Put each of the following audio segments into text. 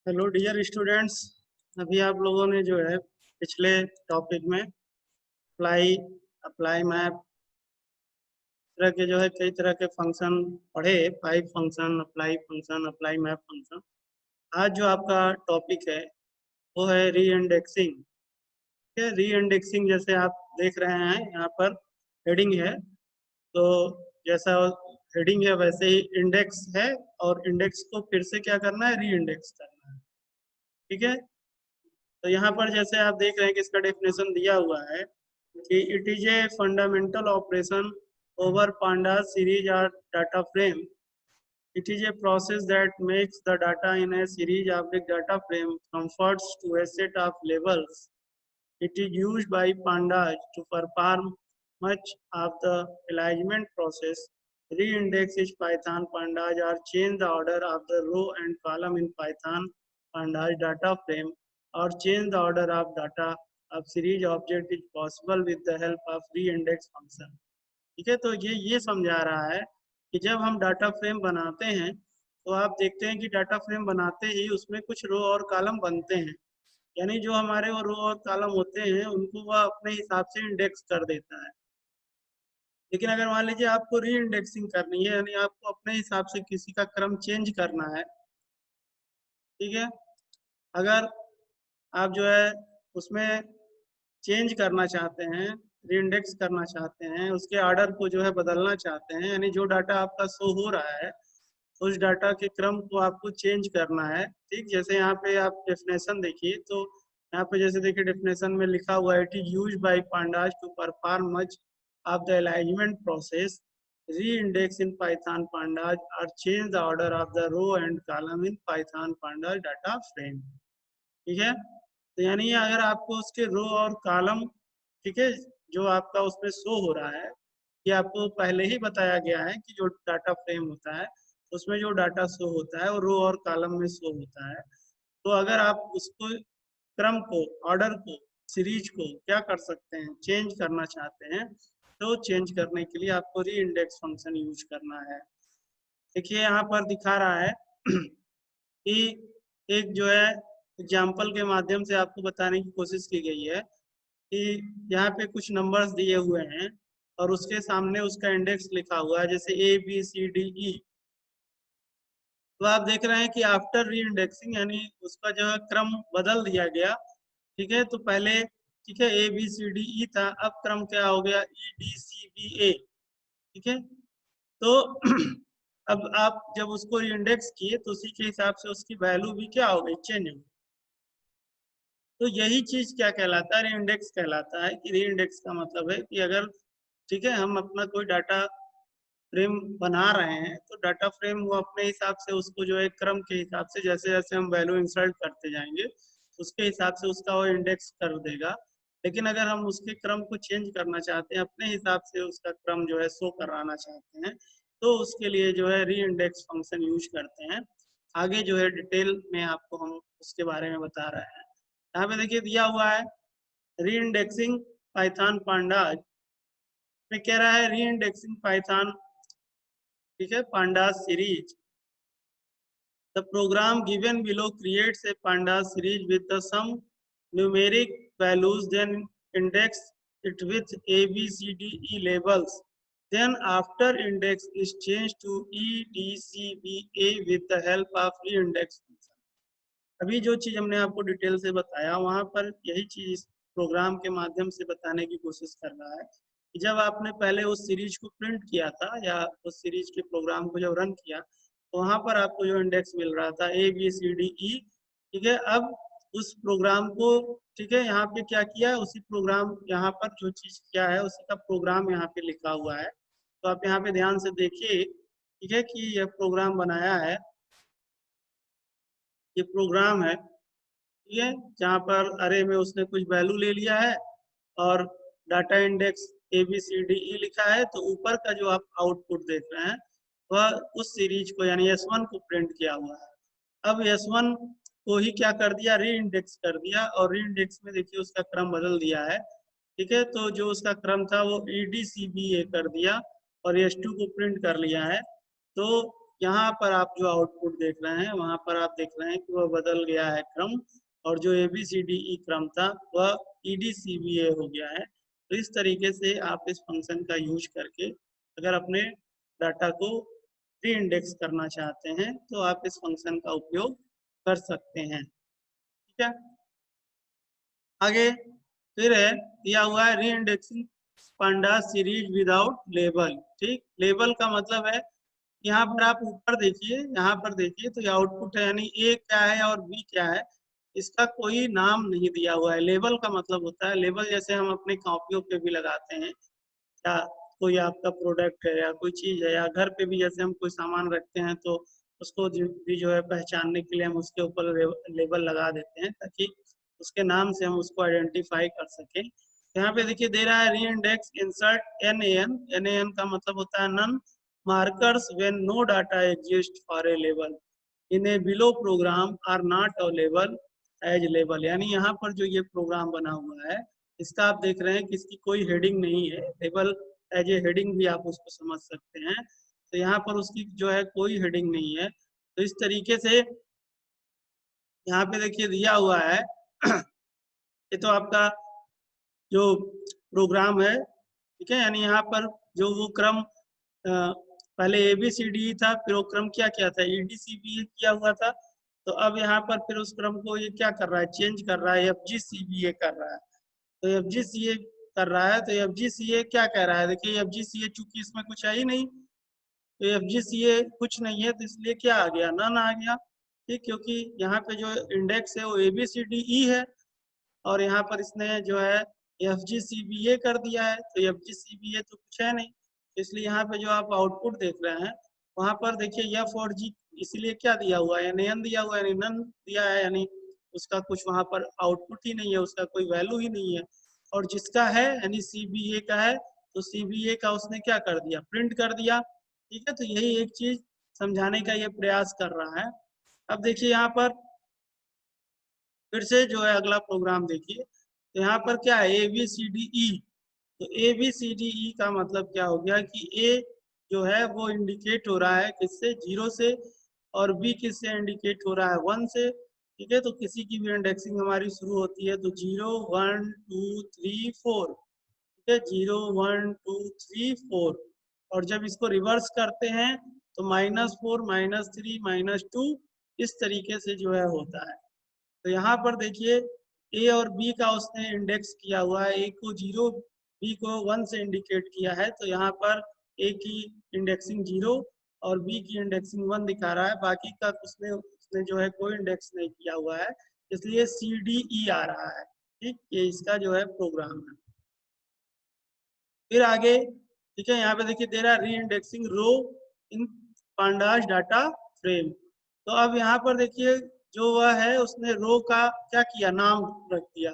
Hello dear students. अभी आप लोगों ने जो है पिछले टॉपिक में अप्लाई अप्लाई मैप तरह के जो है कई तरह के फंक्शन पढ़े। Pipe function, apply map function. आज जो आपका टॉपिक है वो है री इंडेक्सिंग। री इंडेक्सिंग जैसे आप देख रहे हैं यहाँ पर हेडिंग है, तो जैसा हेडिंग है वैसे ही इंडेक्स है, और इंडेक्स को फिर से क्या करना है, री इंडेक्स करना है। ठीक है, तो यहाँ पर जैसे आप देख रहे हैं कि इसका डेफिनेशन दिया हुआ है कि it is a fundamental operation over panda series और data frame. It is a process that makes the data in a series of the data frame converts to a set of labels. It is used by pandas to perform much of the alignment process. Reindex is Python pandas or change the order of the row and column in Python pandas data frame, or change the order of data of series object is possible with the help of reindex function. ठीक है, तो ये समझा रहा है कि जब हम डाटा फ्रेम बनाते हैं तो आप देखते हैं कि डाटा फ्रेम बनाते ही उसमें कुछ रो और कॉलम बनते हैं। यानी जो हमारे वो रो और कॉलम होते हैं उनको वह अपने हिसाब से इंडेक्स कर देता है। लेकिन अगर मान लीजिए आपको री इंडेक्सिंग करनी है, यानी आपको अपने हिसाब से किसी का क्रम चेंज करना है। ठीक है, अगर आप जो है उसमें चेंज करना चाहते हैं, री इंडेक्स करना चाहते हैं, उसके ऑर्डर को जो है बदलना चाहते हैं, यानी जो डाटा आपका शो हो रहा है उस डाटा के क्रम को आपको चेंज करना है। ठीक, जैसे यहाँ पे आप डेफिनेशन देखिए, तो यहाँ पे जैसे देखिए डेफिनेशन में लिखा हुआ है, it is used by pandas to perform much of the alignment process. Reindex in Python pandas or change the order of the row and column in Python pandas data frame। ठीक है, तो यानी अगर आपको उसके रो और कॉलम, ठीक है, जो आपका उसमें शो हो रहा है, ये आपको पहले ही बताया गया है कि जो डाटा फ्रेम होता है उसमें जो डाटा शो होता है वो रो और कॉलम में शो होता है। तो अगर आप उसको क्रम को, ऑर्डर को, सीरीज को क्या कर सकते हैं, चेंज करना चाहते हैं, तो चेंज करने के लिए आपको री इंडेक्स फंक्शन यूज करना है। देखिए यहाँ पर दिखा रहा है कि एक जो है एग्जाम्पल के माध्यम से आपको बताने की कोशिश की गई है कि यहाँ पे कुछ नंबर्स दिए हुए हैं और उसके सामने उसका इंडेक्स लिखा हुआ है, जैसे ABCDE। तो आप देख रहे हैं कि आफ्टर री इंडेक्सिंग यानी उसका जो है क्रम बदल दिया गया। ठीक है, तो पहले ठीक है ABCDE था, अब क्रम क्या हो गया, EDCBA। ठीक है, तो अब आप जब उसको इंडेक्स किए तो उसी के हिसाब से उसकी वैल्यू भी क्या हो गई, चेंज हो गई। तो यही चीज क्या कहलाता है, री इंडेक्स कहलाता है। कि री इंडेक्स का मतलब है कि अगर ठीक है हम अपना कोई डाटा फ्रेम बना रहे हैं तो डाटा फ्रेम वो अपने हिसाब से उसको जो है क्रम के हिसाब से, जैसे जैसे हम वैल्यू इंसर्ट करते जाएंगे उसके हिसाब से उसका वो इंडेक्स कर देगा। लेकिन अगर हम उसके क्रम को चेंज करना चाहते हैं, अपने हिसाब से उसका क्रम जो है शो कराना चाहते हैं, तो उसके लिए जो है री इंडेक्स फंक्शन यूज करते हैं। आगे जो है डिटेल में आपको हम उसके बारे में बता रहे हैं। यहाँ पे देखिए दिया हुआ है री इंडेक्सिंग पाइथन पांडास में कह रहा है री इंडेक्सिंग पाइथन, ठीक है, pandas series. The program given below creates a pandas series with the some numeric values, then index it with A, B, C, D, E labels. Then after index is changed to E, D, C, B, A with the help of reindex function. अभी जो चीज हमने आपको detail से बताया वहां पर यही चीज इस प्रोग्राम के माध्यम से बताने की कोशिश कर रहा है कि जब आपने पहले उस सीरीज को प्रिंट किया था या उस सीरीज के प्रोग्राम को जब रन किया तो वहां पर आपको जो इंडेक्स मिल रहा था ABCDE। ठीक है, अब उस प्रोग्राम को, ठीक है, यहाँ पे क्या किया, उसी प्रोग्राम, यहाँ पर जो चीज किया है उसी का प्रोग्राम यहाँ पे लिखा हुआ है। तो आप यहाँ पे ध्यान से देखिए, ठीक है, कि यह प्रोग्राम बनाया है, ये प्रोग्राम है, ठीक है, जहाँ पर अरे में उसने कुछ वैल्यू ले लिया है और डाटा इंडेक्स ABCDE लिखा है, तो ऊपर का जो आप आउटपुट देख रहे हैं वह उस सीरीज को यानी S1 को प्रिंट किया हुआ है। अब S1 को ही क्या कर दिया, री इंडेक्स कर दिया, और री इंडेक्स में देखिए उसका क्रम बदल दिया है। ठीक है, तो जो उसका क्रम था वो EDCBA कर दिया और S2 को प्रिंट कर लिया है। तो यहाँ पर आप जो आउटपुट देख रहे हैं वहां पर आप देख रहे हैं कि वह बदल गया है क्रम, और जो ABCDE क्रम था वह EDCBA हो गया है। तो इस तरीके से आप इस फंक्शन का यूज करके अगर अपने डाटा को री इंडेक्स करना चाहते हैं तो आप इस फंक्शन का उपयोग कर सकते हैं। ठीक है, आगे फिर है दिया हुआ है री इंडेक्सिंग पांडा सीरीज विदाउट लेबल। ठीक, लेबल का मतलब है यहाँ पर आप ऊपर देखिए, यहाँ पर देखिए तो ये आउटपुट है, यानी ए क्या है और बी क्या है, इसका कोई नाम नहीं दिया हुआ है। लेबल का मतलब होता है, लेबल जैसे हम अपनी कॉपियों पे भी लगाते हैं, या कोई आपका प्रोडक्ट है या कोई चीज है, या घर पे भी जैसे हम कोई सामान रखते हैं तो उसको भी जो है पहचानने के लिए हम उसके ऊपर लेबल लगा देते हैं ताकि उसके नाम से हम उसको आइडेंटिफाई कर सकें। यहाँ पे देखिए दे रहा है री इंडेक्स इंसर्ट NaN। NaN का मतलब होता है non markers when no data exist for a label in a below program are not available as label. यानी यहाँ पर जो ये प्रोग्राम बना हुआ है इसका आप देख रहे हैं कि इसकी कोई हेडिंग नहीं है, लेबल एज ए हेडिंग भी आप उसको समझ सकते हैं। तो यहाँ पर उसकी जो है कोई हेडिंग नहीं है। तो इस तरीके से यहाँ पे देखिए दिया हुआ है ये तो आपका जो प्रोग्राम है, ठीक है, यानी यहाँ पर जो वो क्रम पहले ABCD था, फिर वो क्रम क्या क्या था EDCBA किया हुआ था, तो अब यहाँ पर फिर उस क्रम को ये क्या कर रहा है, चेंज कर रहा है, FGCBA कर रहा है। तो FGCA कर रहा है, तो FGCA क्या कह रहा है, देखिए FGCA चूंकि इसमें कुछ है ही नहीं, तो FGCA कुछ नहीं है, तो इसलिए क्या आ गया, नन आ गया। ठीक, क्योंकि यहाँ पे जो इंडेक्स है वो ABCDE है, और यहाँ पर इसने जो है FGCBA कर दिया है, तो FGCBA तो कुछ है नहीं, इसलिए यहाँ पे जो आप आउटपुट देख रहे हैं वहां पर देखिए F और G इसलिए क्या दिया हुआ है, NaN दिया हुआ है, यानी नन दिया है, यानी उसका कुछ वहां पर आउटपुट ही नहीं है, उसका कोई वैल्यू ही नहीं है। और जिसका है यानी CBA का है, तो CBA का उसने क्या कर दिया, प्रिंट कर दिया। ठीक है, तो यही एक चीज समझाने का ये प्रयास कर रहा है। अब देखिए यहाँ पर फिर से जो है अगला प्रोग्राम देखिए, तो यहाँ पर क्या है ABCDE। तो ABCDE का मतलब क्या हो गया कि A जो है वो इंडिकेट हो रहा है किससे, 0 से, और B किससे इंडिकेट हो रहा है, 1 से। ठीक है, तो किसी की भी इंडेक्सिंग हमारी शुरू होती है तो 0 1 2 3 4, ठीक है, 0 1 2 3 4, और जब इसको रिवर्स करते हैं तो -4 -3 -2, इस तरीके से जो है होता है। तो यहाँ पर देखिए ए और बी का उसने इंडेक्स किया हुआ है, ए को 0 बी को 1 से इंडिकेट किया है, तो यहाँ पर ए की इंडेक्सिंग 0 और बी की इंडेक्सिंग 1 दिखा रहा है, बाकी का उसने उसने जो है कोई इंडेक्स नहीं किया हुआ है, इसलिए CDE आ रहा है। ठीक, ये इसका जो है प्रोग्राम है। फिर आगे ठीक है, यहाँ पे देखिए दे रहा है री इंडेक्सिंग रो इन पांडास डाटा फ्रेम। तो अब यहाँ पर देखिए जो वह है उसने रो का क्या किया, नाम रख दिया।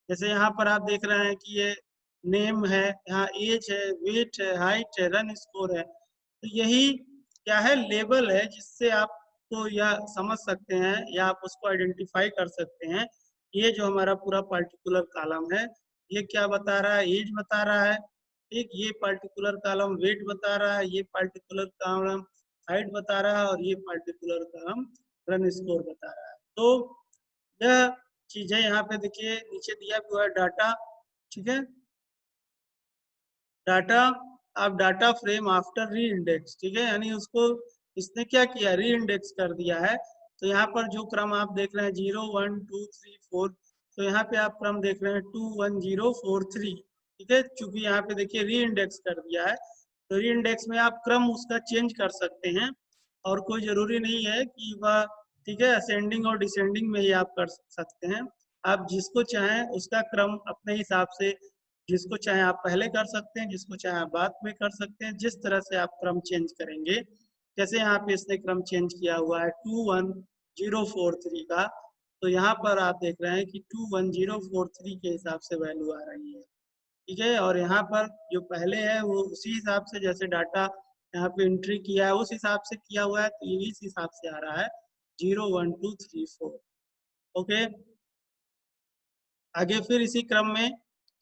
जैसे यहाँ पर आप देख रहे हैं कि ये नेम है, यहाँ एज है, वेट है, हाइट है, रन स्कोर है, तो यही क्या है, लेबल है, जिससे आपको यह समझ सकते हैं या आप उसको आइडेंटिफाई कर सकते हैं। ये जो हमारा पूरा पर्टिकुलर कॉलम है ये क्या बता रहा है, एज बता रहा है। ठीक, ये पर्टिकुलर कॉलम वेट बता रहा है, ये पर्टिकुलर कॉलम हाइट बता रहा है, और ये पर्टिकुलर कॉलम रन स्कोर बता रहा है। तो यह चीजें यहाँ पे देखिए नीचे दिया हुआ है डाटा। ठीक है, डाटा, आप डाटा फ्रेम आफ्टर री इंडेक्स, ठीक है, यानी उसको इसने क्या किया, री इंडेक्स कर दिया है। तो यहाँ पर जो क्रम आप देख रहे हैं 0 1 2 3 4, तो यहाँ पे आप क्रम देख रहे हैं 2 1 0 4 3। ठीक है, चूंकि यहाँ पे देखिए री इंडेक्स कर दिया है, तो री इंडेक्स में आप क्रम उसका चेंज कर सकते हैं, और कोई जरूरी नहीं है कि वह, ठीक है, असेंडिंग और डिसेंडिंग में ही आप कर सकते हैं। आप जिसको चाहें उसका क्रम अपने हिसाब से, जिसको चाहे आप पहले कर सकते हैं, जिसको चाहे आप बाद में कर सकते हैं, जिस तरह से आप क्रम चेंज करेंगे। जैसे यहाँ पे इसने क्रम चेंज किया हुआ है 21043 का, तो यहाँ पर आप देख रहे हैं कि 21043 के हिसाब से वैल्यू आ रही है। ठीक है, और यहाँ पर जो पहले है वो उसी हिसाब से जैसे डाटा यहाँ पे एंट्री किया है उस हिसाब से किया हुआ है, तो ये इस हिसाब से आ रहा है 0 1 2 3 4। ओके, आगे फिर इसी क्रम में,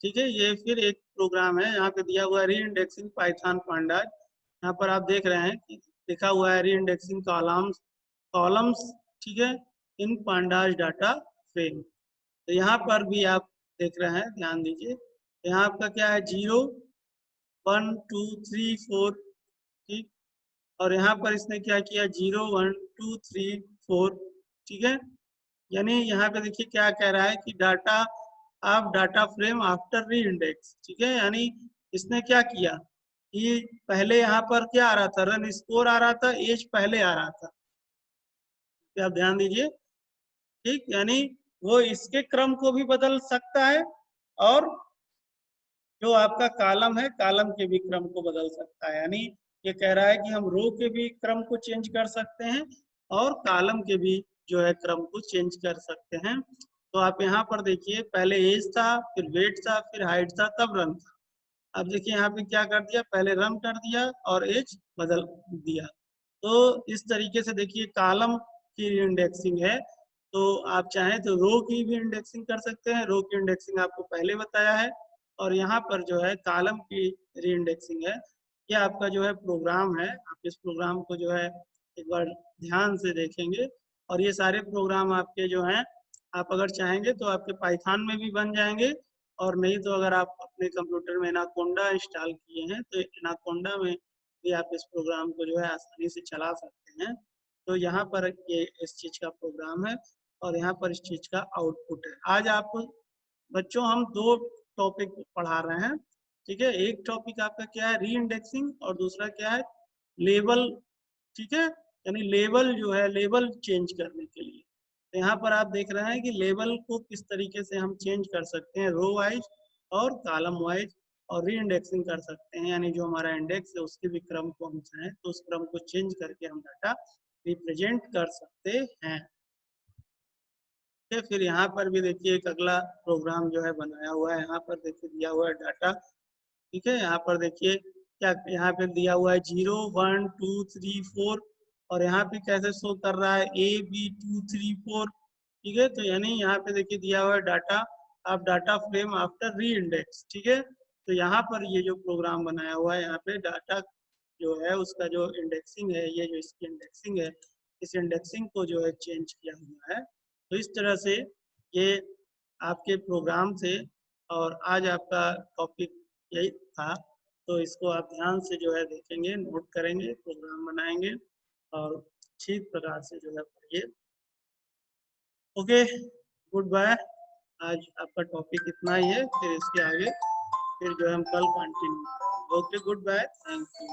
ठीक है, ये फिर एक प्रोग्राम है यहाँ पे दिया हुआ है री इंडेक्सिंग पाइथन पांडा। यहाँ पर आप देख रहे हैं कि लिखा हुआ है री इंडेक्सिंग कॉलम्स, ठीक है, इन पांडास डाटा फ्रेम। तो यहाँ पर भी आप देख रहे हैं, ध्यान दीजिए, यहाँ आपका क्या है 0 1 2 3 4, ठीक, और यहाँ पर इसने क्या किया 0 1 2 3 4, ठीक है। यानी यहाँ पे देखिए क्या कह रहा है कि data of data frame after री इंडेक्स, ठीक है। यानी इसने क्या किया कि पहले यहाँ पर क्या आ रहा था, रन स्कोर आ रहा था, एज पहले आ रहा था, आप ध्यान दीजिए, ठीक। यानी वो इसके क्रम को भी बदल सकता है और जो आपका कॉलम है, कॉलम के भी क्रम को बदल सकता है। यानी ये कह रहा है कि हम रो के भी क्रम को चेंज कर सकते हैं और कॉलम के भी जो है क्रम को चेंज कर सकते हैं। तो आप यहाँ पर देखिए, पहले एज था, फिर वेट था, फिर हाइट था, तब रन था। अब देखिए यहाँ पे क्या कर दिया, पहले रन कर दिया और एज बदल दिया। तो इस तरीके से देखिए कॉलम की इंडेक्सिंग है। तो आप चाहें तो रो की भी इंडेक्सिंग कर सकते हैं, रो की इंडेक्सिंग आपको पहले बताया है। और यहाँ पर जो है कॉलम की री इंडेक्सिंग है। यह आपका जो है प्रोग्राम है, आप इस प्रोग्राम को जो है एक बार ध्यान से देखेंगे। और ये सारे प्रोग्राम आपके जो हैं, आप अगर चाहेंगे तो आपके पाइथन में भी बन जाएंगे, और नहीं तो अगर आप अपने कंप्यूटर में एनाकोंडा इंस्टॉल किए हैं तो एनाकोंडा में भी आप इस प्रोग्राम को जो है आसानी से चला सकते हैं। तो यहाँ पर ये इस चीज का प्रोग्राम है और यहाँ पर इस चीज का आउटपुट है। आज आपको बच्चों हम दो टॉपिक पढ़ा रहे हैं, ठीक है। एक टॉपिक आपका क्या है, री इंडेक्सिंग, और दूसरा क्या है, लेबल, ठीक है। यानी लेबल जो है, लेबल चेंज करने के लिए। तो यहाँ पर आप देख रहे हैं कि लेबल को किस तरीके से हम चेंज कर सकते हैं, रो वाइज और कॉलम वाइज, और री इंडेक्सिंग कर सकते हैं। यानी जो हमारा इंडेक्स है उसके भी क्रम को हम चाहें तो उस क्रम को चेंज करके हम डाटा रिप्रेजेंट कर सकते हैं। फिर यहाँ पर भी देखिए एक अगला प्रोग्राम जो है बनाया हुआ है, यहाँ पर देखिए दिया हुआ है डाटा, ठीक है। यहाँ पर देखिए क्या यहाँ पे दिया हुआ है 0 1 2 3 4, और यहाँ पे कैसे शो कर रहा है AB234, ठीक है। तो यानी यहाँ पे देखिए दिया हुआ है डाटा आप डाटा फ्रेम आफ्टर री इंडेक्स, ठीक है। तो यहाँ पर ये जो प्रोग्राम बनाया हुआ है, यहाँ पे डाटा जो है उसका जो इंडेक्सिंग है, ये जो इसकी इंडेक्सिंग है, इस इंडेक्सिंग को जो है चेंज किया हुआ है। तो इस तरह से ये आपके प्रोग्राम थे, और आज आपका टॉपिक यही था। तो इसको आप ध्यान से जो है देखेंगे, नोट करेंगे, प्रोग्राम बनाएंगे और ठीक प्रकार से जो है पढ़िए। Okay, good bye. आज आपका टॉपिक इतना ही है, फिर इसके आगे फिर जो है हम कल continue. Okay, good bye, thank you.